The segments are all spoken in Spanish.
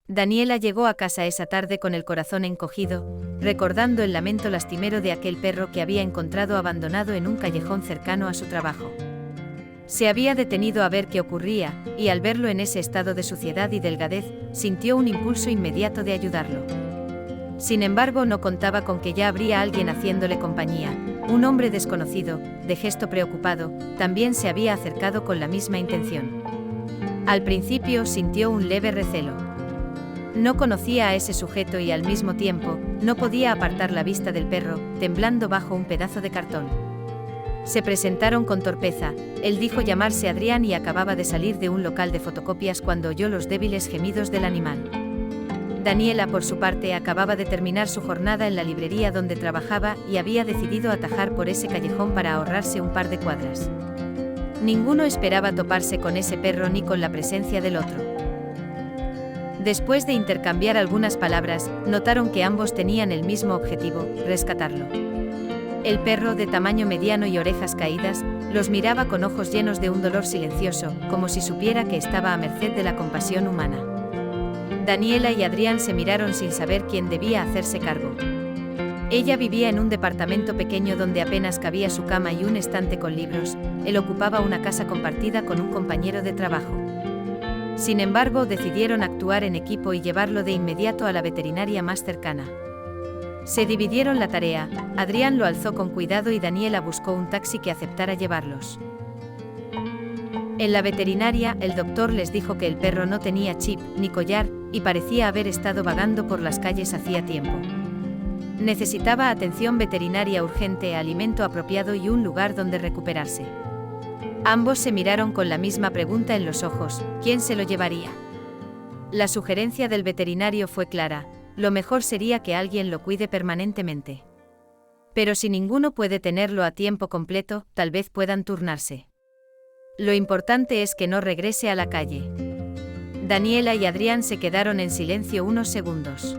Daniela llegó a casa esa tarde con el corazón encogido, recordando el lamento lastimero de aquel perro que había encontrado abandonado en un callejón cercano a su trabajo. Se había detenido a ver qué ocurría, y al verlo en ese estado de suciedad y delgadez, sintió un impulso inmediato de ayudarlo. Sin embargo, no contaba con que ya habría alguien haciéndole compañía. Un hombre desconocido, de gesto preocupado, también se había acercado con la misma intención. Al principio sintió un leve recelo. No conocía a ese sujeto y al mismo tiempo, no podía apartar la vista del perro, temblando bajo un pedazo de cartón. Se presentaron con torpeza. Él dijo llamarse Adrián y acababa de salir de un local de fotocopias cuando oyó los débiles gemidos del animal. Daniela, por su parte, acababa de terminar su jornada en la librería donde trabajaba y había decidido atajar por ese callejón para ahorrarse un par de cuadras. Ninguno esperaba toparse con ese perro ni con la presencia del otro. Después de intercambiar algunas palabras, notaron que ambos tenían el mismo objetivo: rescatarlo. El perro, de tamaño mediano y orejas caídas, los miraba con ojos llenos de un dolor silencioso, como si supiera que estaba a merced de la compasión humana. Daniela y Adrián se miraron sin saber quién debía hacerse cargo. Ella vivía en un departamento pequeño donde apenas cabía su cama y un estante con libros. Él ocupaba una casa compartida con un compañero de trabajo. Sin embargo, decidieron actuar en equipo y llevarlo de inmediato a la veterinaria más cercana. Se dividieron la tarea. Adrián lo alzó con cuidado y Daniela buscó un taxi que aceptara llevarlos. En la veterinaria, el doctor les dijo que el perro no tenía chip ni collar y parecía haber estado vagando por las calles hacía tiempo. Necesitaba atención veterinaria urgente, alimento apropiado y un lugar donde recuperarse. Ambos se miraron con la misma pregunta en los ojos: ¿quién se lo llevaría? La sugerencia del veterinario fue clara: lo mejor sería que alguien lo cuide permanentemente. Pero si ninguno puede tenerlo a tiempo completo, tal vez puedan turnarse. Lo importante es que no regrese a la calle. Daniela y Adrián se quedaron en silencio unos segundos.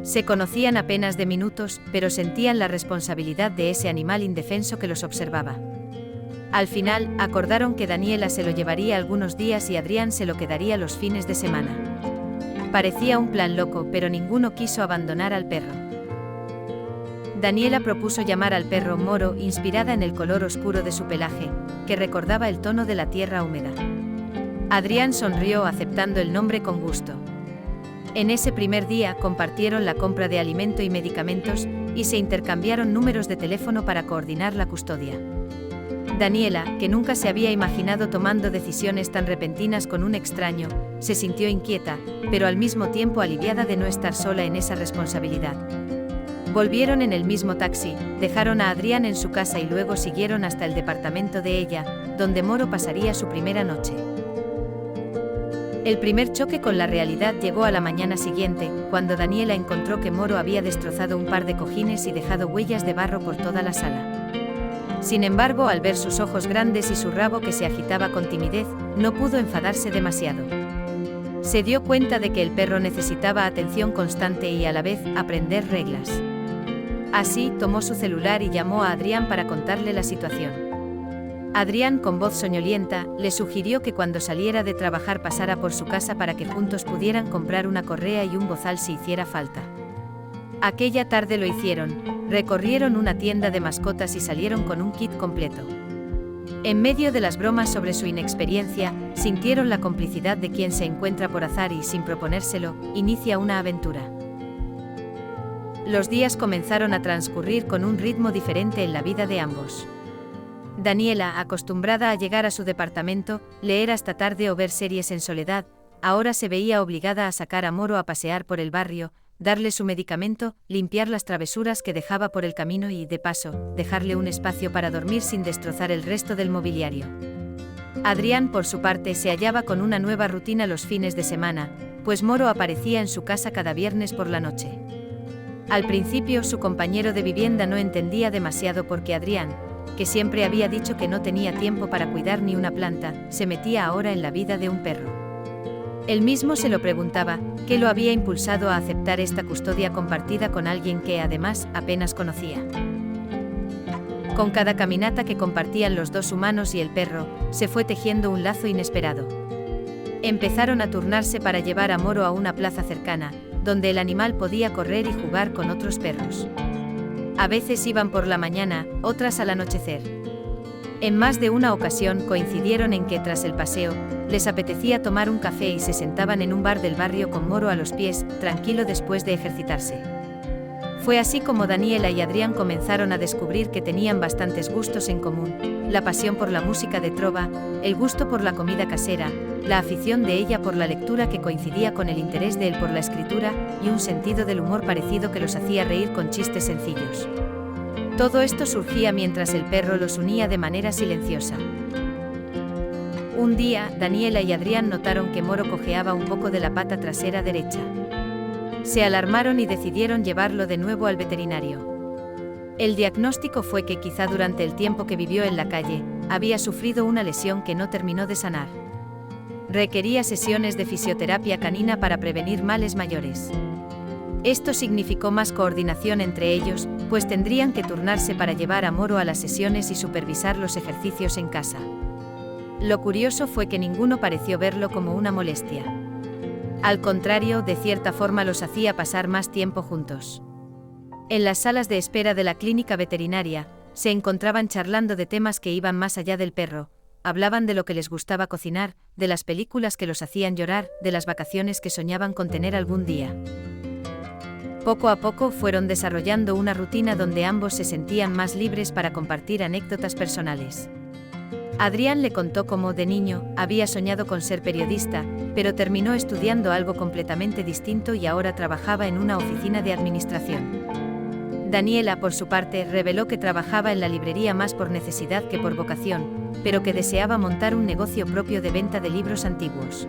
Se conocían apenas de minutos, pero sentían la responsabilidad de ese animal indefenso que los observaba. Al final, acordaron que Daniela se lo llevaría algunos días y Adrián se lo quedaría los fines de semana. Parecía un plan loco, pero ninguno quiso abandonar al perro. Daniela propuso llamar al perro Moro, inspirada en el color oscuro de su pelaje, que recordaba el tono de la tierra húmeda. Adrián sonrió aceptando el nombre con gusto. En ese primer día compartieron la compra de alimento y medicamentos, y se intercambiaron números de teléfono para coordinar la custodia. Daniela, que nunca se había imaginado tomando decisiones tan repentinas con un extraño, se sintió inquieta, pero al mismo tiempo aliviada de no estar sola en esa responsabilidad. Volvieron en el mismo taxi, dejaron a Adrián en su casa y luego siguieron hasta el departamento de ella, donde Moro pasaría su primera noche. El primer choque con la realidad llegó a la mañana siguiente, cuando Daniela encontró que Moro había destrozado un par de cojines y dejado huellas de barro por toda la sala. Sin embargo, al ver sus ojos grandes y su rabo que se agitaba con timidez, no pudo enfadarse demasiado. Se dio cuenta de que el perro necesitaba atención constante y a la vez aprender reglas. Así, tomó su celular y llamó a Adrián para contarle la situación. Adrián, con voz soñolienta, le sugirió que cuando saliera de trabajar pasara por su casa para que juntos pudieran comprar una correa y un bozal si hiciera falta. Aquella tarde lo hicieron, recorrieron una tienda de mascotas y salieron con un kit completo. En medio de las bromas sobre su inexperiencia, sintieron la complicidad de quien se encuentra por azar y, sin proponérselo, inicia una aventura. Los días comenzaron a transcurrir con un ritmo diferente en la vida de ambos. Daniela, acostumbrada a llegar a su departamento, leer hasta tarde o ver series en soledad, ahora se veía obligada a sacar a Moro a pasear por el barrio, darle su medicamento, limpiar las travesuras que dejaba por el camino y, de paso, dejarle un espacio para dormir sin destrozar el resto del mobiliario. Adrián, por su parte, se hallaba con una nueva rutina los fines de semana, pues Moro aparecía en su casa cada viernes por la noche. Al principio, su compañero de vivienda no entendía demasiado por qué Adrián, que siempre había dicho que no tenía tiempo para cuidar ni una planta, se metía ahora en la vida de un perro. Él mismo se lo preguntaba, ¿qué lo había impulsado a aceptar esta custodia compartida con alguien que, además, apenas conocía? Con cada caminata que compartían los dos humanos y el perro, se fue tejiendo un lazo inesperado. Empezaron a turnarse para llevar a Moro a una plaza cercana, donde el animal podía correr y jugar con otros perros. A veces iban por la mañana, otras al anochecer. En más de una ocasión coincidieron en que tras el paseo, les apetecía tomar un café y se sentaban en un bar del barrio con Moro a los pies, tranquilo después de ejercitarse. Fue así como Daniela y Adrián comenzaron a descubrir que tenían bastantes gustos en común: la pasión por la música de trova, el gusto por la comida casera, la afición de ella por la lectura que coincidía con el interés de él por la escritura, y un sentido del humor parecido que los hacía reír con chistes sencillos. Todo esto surgía mientras el perro los unía de manera silenciosa. Un día, Daniela y Adrián notaron que Moro cojeaba un poco de la pata trasera derecha. Se alarmaron y decidieron llevarlo de nuevo al veterinario. El diagnóstico fue que quizá durante el tiempo que vivió en la calle, había sufrido una lesión que no terminó de sanar. Requería sesiones de fisioterapia canina para prevenir males mayores. Esto significó más coordinación entre ellos, pues tendrían que turnarse para llevar a Moro a las sesiones y supervisar los ejercicios en casa. Lo curioso fue que ninguno pareció verlo como una molestia. Al contrario, de cierta forma los hacía pasar más tiempo juntos. En las salas de espera de la clínica veterinaria, se encontraban charlando de temas que iban más allá del perro. Hablaban de lo que les gustaba cocinar, de las películas que los hacían llorar, de las vacaciones que soñaban con tener algún día. Poco a poco fueron desarrollando una rutina donde ambos se sentían más libres para compartir anécdotas personales. Adrián le contó cómo, de niño, había soñado con ser periodista, pero terminó estudiando algo completamente distinto y ahora trabajaba en una oficina de administración. Daniela, por su parte, reveló que trabajaba en la librería más por necesidad que por vocación, pero que deseaba montar un negocio propio de venta de libros antiguos.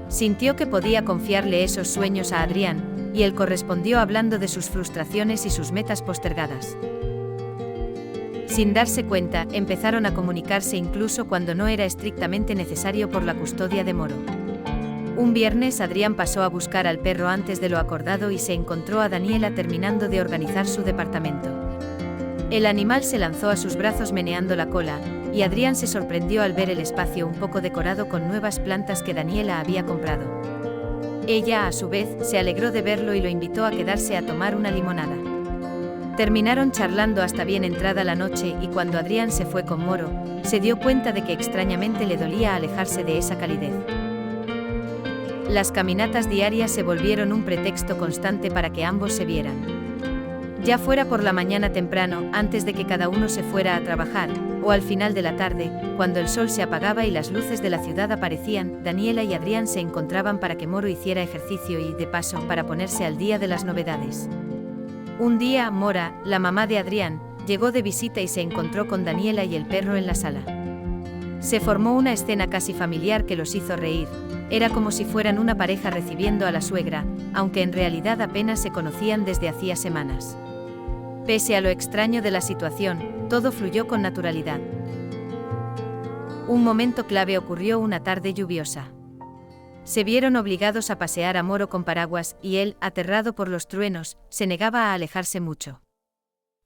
Sintió que podía confiarle esos sueños a Adrián, y él correspondió hablando de sus frustraciones y sus metas postergadas. Sin darse cuenta, empezaron a comunicarse incluso cuando no era estrictamente necesario por la custodia de Moro. Un viernes Adrián pasó a buscar al perro antes de lo acordado y se encontró a Daniela terminando de organizar su departamento. El animal se lanzó a sus brazos meneando la cola, y Adrián se sorprendió al ver el espacio un poco decorado con nuevas plantas que Daniela había comprado. Ella, a su vez, se alegró de verlo y lo invitó a quedarse a tomar una limonada. Terminaron charlando hasta bien entrada la noche y cuando Adrián se fue con Moro, se dio cuenta de que extrañamente le dolía alejarse de esa calidez. Las caminatas diarias se volvieron un pretexto constante para que ambos se vieran. Ya fuera por la mañana temprano, antes de que cada uno se fuera a trabajar, o al final de la tarde, cuando el sol se apagaba y las luces de la ciudad aparecían, Daniela y Adrián se encontraban para que Moro hiciera ejercicio y, de paso, para ponerse al día de las novedades. Un día, Mora, la mamá de Adrián, llegó de visita y se encontró con Daniela y el perro en la sala. Se formó una escena casi familiar que los hizo reír. Era como si fueran una pareja recibiendo a la suegra, aunque en realidad apenas se conocían desde hacía semanas. Pese a lo extraño de la situación, todo fluyó con naturalidad. Un momento clave ocurrió una tarde lluviosa. Se vieron obligados a pasear a Moro con paraguas, y él, aterrado por los truenos, se negaba a alejarse mucho.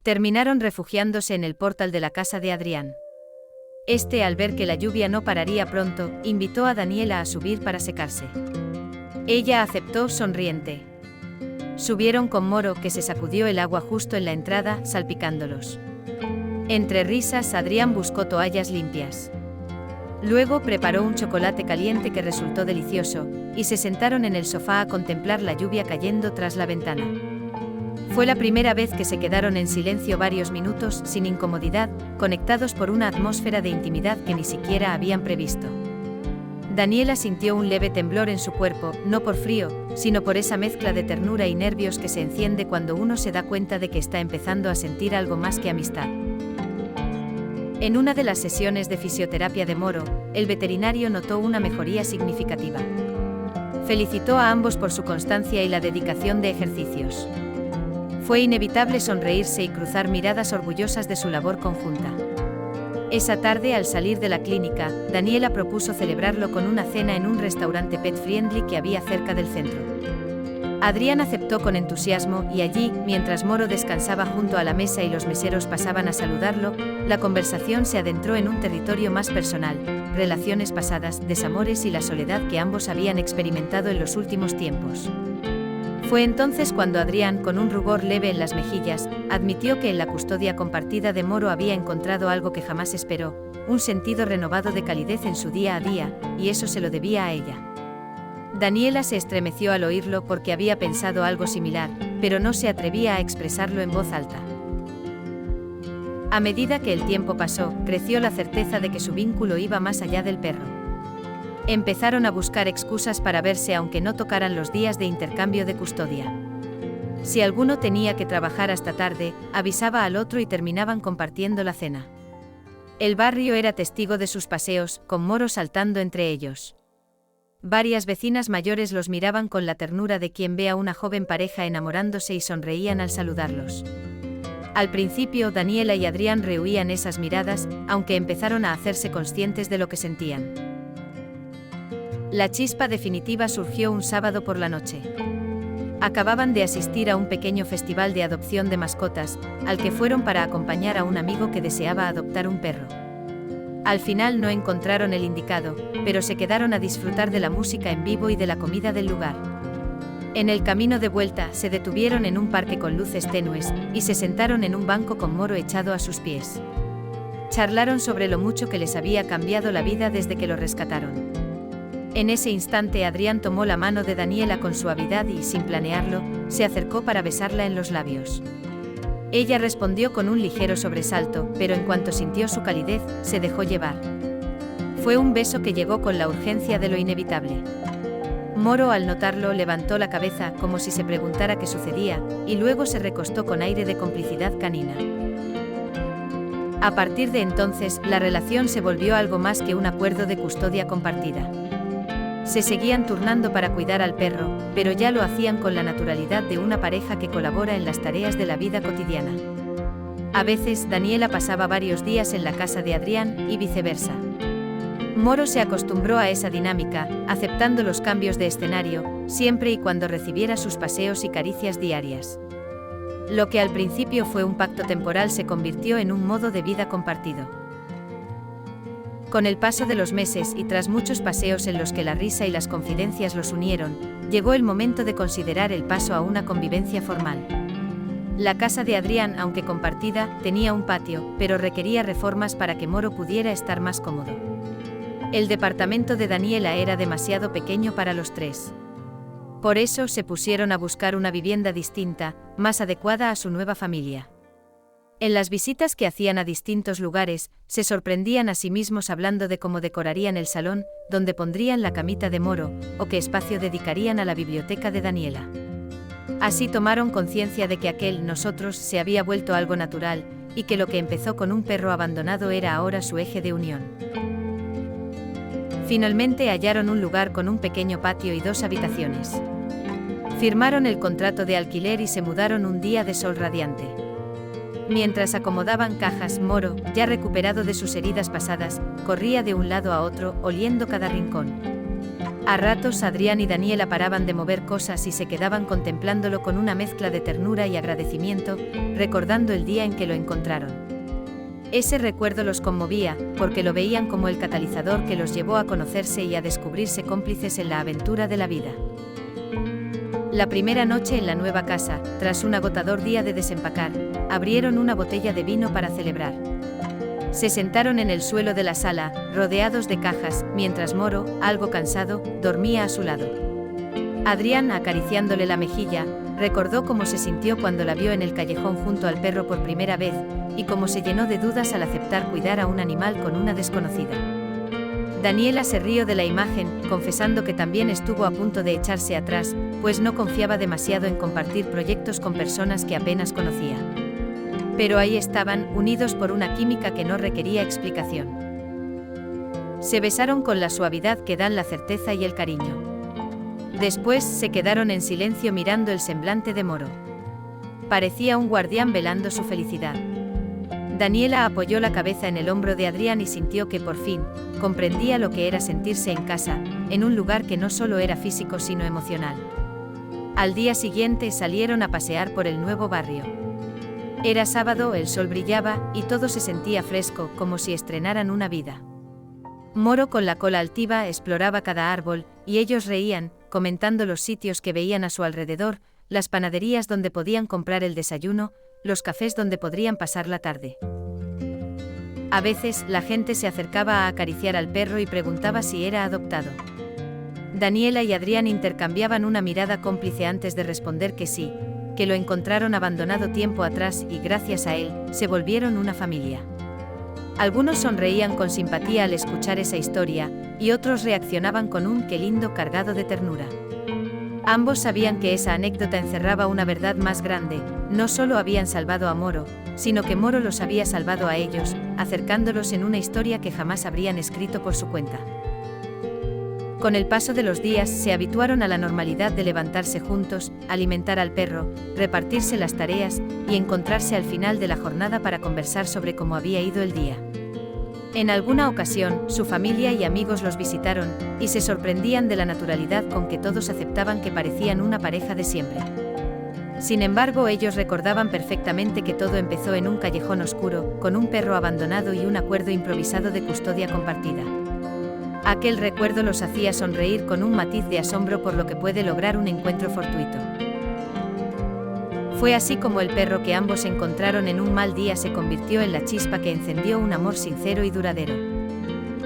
Terminaron refugiándose en el portal de la casa de Adrián. Este, al ver que la lluvia no pararía pronto, invitó a Daniela a subir para secarse. Ella aceptó sonriente. Subieron con Moro, que se sacudió el agua justo en la entrada, salpicándolos. Entre risas, Adrián buscó toallas limpias. Luego preparó un chocolate caliente que resultó delicioso, y se sentaron en el sofá a contemplar la lluvia cayendo tras la ventana. Fue la primera vez que se quedaron en silencio varios minutos, sin incomodidad, conectados por una atmósfera de intimidad que ni siquiera habían previsto. Daniela sintió un leve temblor en su cuerpo, no por frío, sino por esa mezcla de ternura y nervios que se enciende cuando uno se da cuenta de que está empezando a sentir algo más que amistad. En una de las sesiones de fisioterapia de Moro, el veterinario notó una mejoría significativa. Felicitó a ambos por su constancia y la dedicación de ejercicios. Fue inevitable sonreírse y cruzar miradas orgullosas de su labor conjunta. Esa tarde, al salir de la clínica, Daniela propuso celebrarlo con una cena en un restaurante pet friendly que había cerca del centro. Adrián aceptó con entusiasmo y allí, mientras Moro descansaba junto a la mesa y los meseros pasaban a saludarlo, la conversación se adentró en un territorio más personal, relaciones pasadas, desamores y la soledad que ambos habían experimentado en los últimos tiempos. Fue entonces cuando Adrián, con un rubor leve en las mejillas, admitió que en la custodia compartida de Moro había encontrado algo que jamás esperó, un sentido renovado de calidez en su día a día, y eso se lo debía a ella. Daniela se estremeció al oírlo porque había pensado algo similar, pero no se atrevía a expresarlo en voz alta. A medida que el tiempo pasó, creció la certeza de que su vínculo iba más allá del perro. Empezaron a buscar excusas para verse aunque no tocaran los días de intercambio de custodia. Si alguno tenía que trabajar hasta tarde, avisaba al otro y terminaban compartiendo la cena. El barrio era testigo de sus paseos, con Moro saltando entre ellos. Varias vecinas mayores los miraban con la ternura de quien ve a una joven pareja enamorándose y sonreían al saludarlos. Al principio, Daniela y Adrián rehuían esas miradas, aunque empezaron a hacerse conscientes de lo que sentían. La chispa definitiva surgió un sábado por la noche. Acababan de asistir a un pequeño festival de adopción de mascotas, al que fueron para acompañar a un amigo que deseaba adoptar un perro. Al final no encontraron el indicado, pero se quedaron a disfrutar de la música en vivo y de la comida del lugar. En el camino de vuelta, se detuvieron en un parque con luces tenues, y se sentaron en un banco con Moro echado a sus pies. Charlaron sobre lo mucho que les había cambiado la vida desde que lo rescataron. En ese instante Adrián tomó la mano de Daniela con suavidad y, sin planearlo, se acercó para besarla en los labios. Ella respondió con un ligero sobresalto, pero en cuanto sintió su calidez, se dejó llevar. Fue un beso que llegó con la urgencia de lo inevitable. Moro, al notarlo, levantó la cabeza como si se preguntara qué sucedía, y luego se recostó con aire de complicidad canina. A partir de entonces, la relación se volvió algo más que un acuerdo de custodia compartida. Se seguían turnando para cuidar al perro, pero ya lo hacían con la naturalidad de una pareja que colabora en las tareas de la vida cotidiana. A veces, Daniela pasaba varios días en la casa de Adrián, y viceversa. Moro se acostumbró a esa dinámica, aceptando los cambios de escenario, siempre y cuando recibiera sus paseos y caricias diarias. Lo que al principio fue un pacto temporal se convirtió en un modo de vida compartido. Con el paso de los meses y tras muchos paseos en los que la risa y las confidencias los unieron, llegó el momento de considerar el paso a una convivencia formal. La casa de Adrián, aunque compartida, tenía un patio, pero requería reformas para que Moro pudiera estar más cómodo. El departamento de Daniela era demasiado pequeño para los tres. Por eso se pusieron a buscar una vivienda distinta, más adecuada a su nueva familia. En las visitas que hacían a distintos lugares, se sorprendían a sí mismos hablando de cómo decorarían el salón, dónde pondrían la camita de Moro, o qué espacio dedicarían a la biblioteca de Daniela. Así tomaron conciencia de que aquel nosotros se había vuelto algo natural, y que lo que empezó con un perro abandonado era ahora su eje de unión. Finalmente hallaron un lugar con un pequeño patio y 2 habitaciones. Firmaron el contrato de alquiler y se mudaron un día de sol radiante. Mientras acomodaban cajas, Moro, ya recuperado de sus heridas pasadas, corría de un lado a otro, oliendo cada rincón. A ratos Adrián y Daniela paraban de mover cosas y se quedaban contemplándolo con una mezcla de ternura y agradecimiento, recordando el día en que lo encontraron. Ese recuerdo los conmovía, porque lo veían como el catalizador que los llevó a conocerse y a descubrirse cómplices en la aventura de la vida. La primera noche en la nueva casa, tras un agotador día de desempacar, abrieron una botella de vino para celebrar. Se sentaron en el suelo de la sala, rodeados de cajas, mientras Moro, algo cansado, dormía a su lado. Adrián, acariciándole la mejilla, recordó cómo se sintió cuando la vio en el callejón junto al perro por primera vez, y cómo se llenó de dudas al aceptar cuidar a un animal con una desconocida. Daniela se rió de la imagen, confesando que también estuvo a punto de echarse atrás, pues no confiaba demasiado en compartir proyectos con personas que apenas conocía. Pero ahí estaban, unidos por una química que no requería explicación. Se besaron con la suavidad que dan la certeza y el cariño. Después se quedaron en silencio mirando el semblante de Moro. Parecía un guardián velando su felicidad. Daniela apoyó la cabeza en el hombro de Adrián y sintió que por fin comprendía lo que era sentirse en casa, en un lugar que no solo era físico sino emocional. Al día siguiente salieron a pasear por el nuevo barrio. Era sábado, el sol brillaba, y todo se sentía fresco, como si estrenaran una vida. Moro, con la cola altiva, exploraba cada árbol, y ellos reían, comentando los sitios que veían a su alrededor, las panaderías donde podían comprar el desayuno, los cafés donde podrían pasar la tarde. A veces, la gente se acercaba a acariciar al perro y preguntaba si era adoptado. Daniela y Adrián intercambiaban una mirada cómplice antes de responder que sí, que lo encontraron abandonado tiempo atrás y gracias a él, se volvieron una familia. Algunos sonreían con simpatía al escuchar esa historia, y otros reaccionaban con un "qué lindo" cargado de ternura. Ambos sabían que esa anécdota encerraba una verdad más grande: no solo habían salvado a Moro, sino que Moro los había salvado a ellos, acercándolos en una historia que jamás habrían escrito por su cuenta. Con el paso de los días se habituaron a la normalidad de levantarse juntos, alimentar al perro, repartirse las tareas y encontrarse al final de la jornada para conversar sobre cómo había ido el día. En alguna ocasión, su familia y amigos los visitaron, y se sorprendían de la naturalidad con que todos aceptaban que parecían una pareja de siempre. Sin embargo, ellos recordaban perfectamente que todo empezó en un callejón oscuro, con un perro abandonado y un acuerdo improvisado de custodia compartida. Aquel recuerdo los hacía sonreír con un matiz de asombro por lo que puede lograr un encuentro fortuito. Fue así como el perro que ambos encontraron en un mal día se convirtió en la chispa que encendió un amor sincero y duradero.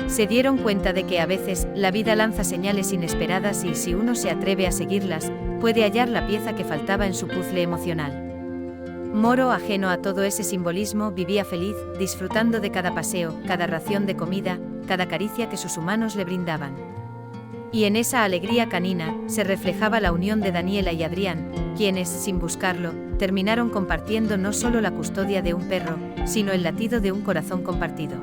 Se dieron cuenta de que a veces, la vida lanza señales inesperadas y, si uno se atreve a seguirlas, puede hallar la pieza que faltaba en su puzzle emocional. Moro, ajeno a todo ese simbolismo, vivía feliz, disfrutando de cada paseo, cada ración de comida, cada caricia que sus humanos le brindaban. Y en esa alegría canina, se reflejaba la unión de Daniela y Adrián, quienes, sin buscarlo, terminaron compartiendo no solo la custodia de un perro, sino el latido de un corazón compartido.